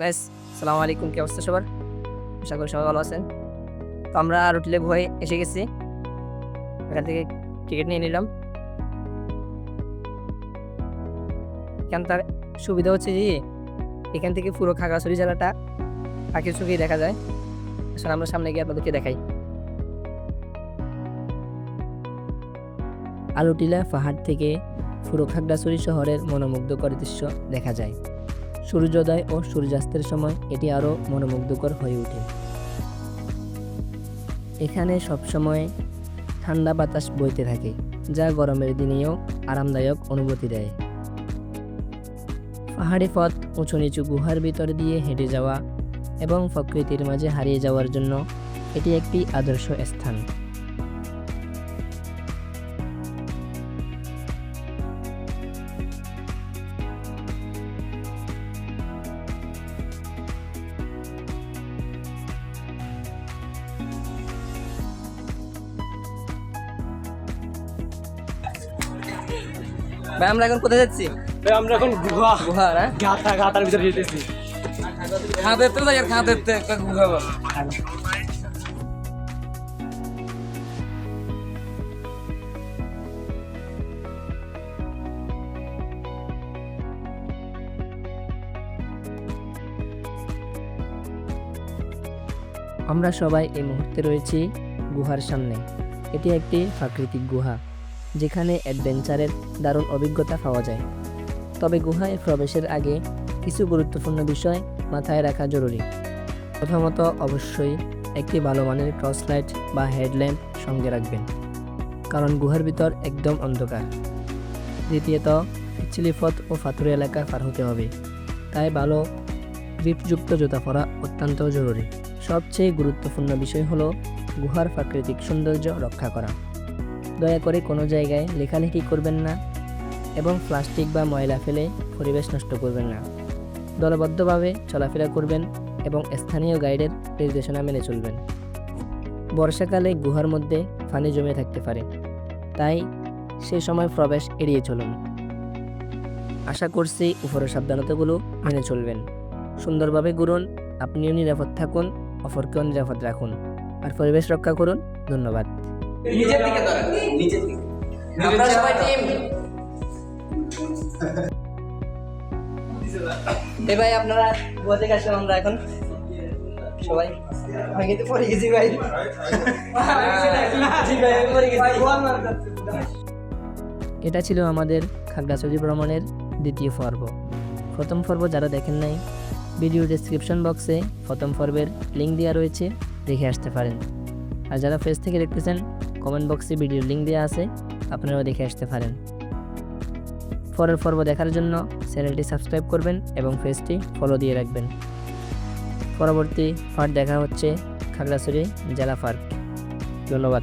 Guys, আসসালামু আলাইকুম। কি অবস্থা সবার? আশা করি সবাই ভালো আছেন। তো আমরা রুটিলে গুহায় এসে গেছি। এখান থেকে টিকিট নিয়ে নিলাম। এখানটার সুবিধা হচ্ছে যে এখান থেকে পুরো খাগড়াছড়ি জেলাটা পাখির চোখেই দেখা যায়। আসলে আমরা সামনে গিয়ে আপনাদেরকে দেখাই। আলুটিলা পাহাড় থেকে পুরো খাগড়াছড়ি শহরের মনোমুগ্ধকর দৃশ্য দেখা যায়। সূর্যোদয় ও সূর্যাস্তের সময় এটি আরও মনোমুগ্ধকর হয়ে ওঠে। এখানে সবসময় ঠান্ডা বাতাস বইতে থাকে, যা গরমের দিনেও আরামদায়ক অনুভূতি দেয়। পাহাড়ি পথ, উঁচু নিচু গুহার ভিতর দিয়ে হেঁটে যাওয়া এবং প্রকৃতির মাঝে হারিয়ে যাওয়ার জন্য এটি একটি আদর্শ স্থান। ভাই, আমরা এখন কোথায় যাচ্ছি? আমরা এখন গুহা গুহা না? গাতার ভিতরে যেতেছি। খাঁদের যাই, খাঁদের একটা গুহা। আমরা সবাই এই মুহূর্তে রয়েছি গুহার সামনে। এটি একটি প্রাকৃতিক গুহা, যেখানে অ্যাডভেঞ্চারের দারুণ অভিজ্ঞতা পাওয়া যায়। তবে গুহায় প্রবেশের আগে কিছু গুরুত্বপূর্ণ বিষয় মাথায় রাখা জরুরি। প্রথমত, অবশ্যই একটি ভালো মানের টর্চ লাইট বা হেডল্যাম্প সঙ্গে রাখবেন, কারণ গুহার ভিতর একদম অন্ধকার। দ্বিতীয়ত, পিচ্ছিল পথ ও পাথুরে এলাকা পার হতে হবে, তাই ভালো গ্রিপযুক্ত জুতা পরা অত্যন্ত জরুরি। সবচেয়ে গুরুত্বপূর্ণ বিষয় হলো গুহার প্রাকৃতিক সৌন্দর্য রক্ষা করা। দয়া করে কোনো জায়গায় লেখালেখি করবেন না এবং প্লাস্টিক বা ময়লা ফেলে পরিবেশ নষ্ট করবেন না। দলবদ্ধভাবে চলাফেরা করবেন এবং স্থানীয় গাইডের নির্দেশনা মেনে চলবেন। বর্ষাকালে গুহার মধ্যে পানি জমে থাকতে পারে, তাই সে সময় প্রবেশ এড়িয়ে চলুন। আশা করছি উপরের সাবধানতাগুলো মেনে চলবেন। সুন্দরভাবে ঘুরুন, আপনিও নিরাপদ থাকুন, অপরকেও নিরাপদ রাখুন, আর পরিবেশ রক্ষা করুন। ধন্যবাদ। নিচের দিকে ধরেন, নিচের দিকে। আমরা সবাই টিম। এই ভাই, আপনারা গোয়া থেকে আসলাম আমরা এখন সবাই। আমি কিন্তু পরে গেছি ভাই। জি ভাই, আমি পরে গেছি। এটা ছিল আমাদের খাগড়াছড়ি ভ্রমণের দ্বিতীয় পর্ব। প্রথম পর্ব যারা দেখেন নাই, ভিডিও ডেসক্রিপশন বক্সে প্রথম পর্বের লিঙ্ক দেওয়া রয়েছে, দেখে আসতে পারেন। আর যারা ফেস থেকে দেখতেছেন, কমেন্ট বক্সে ভিডিওর লিঙ্ক দেওয়া আছে, আপনারাও দেখে আসতে পারেন। পরের পর্ব দেখার জন্য চ্যানেলটি সাবস্ক্রাইব করবেন এবং পেজটি ফলো দিয়ে রাখবেন। পরবর্তী পার্ট দেখা হচ্ছে খাগড়াছড়ি জেলা পার্ক। ধন্যবাদ।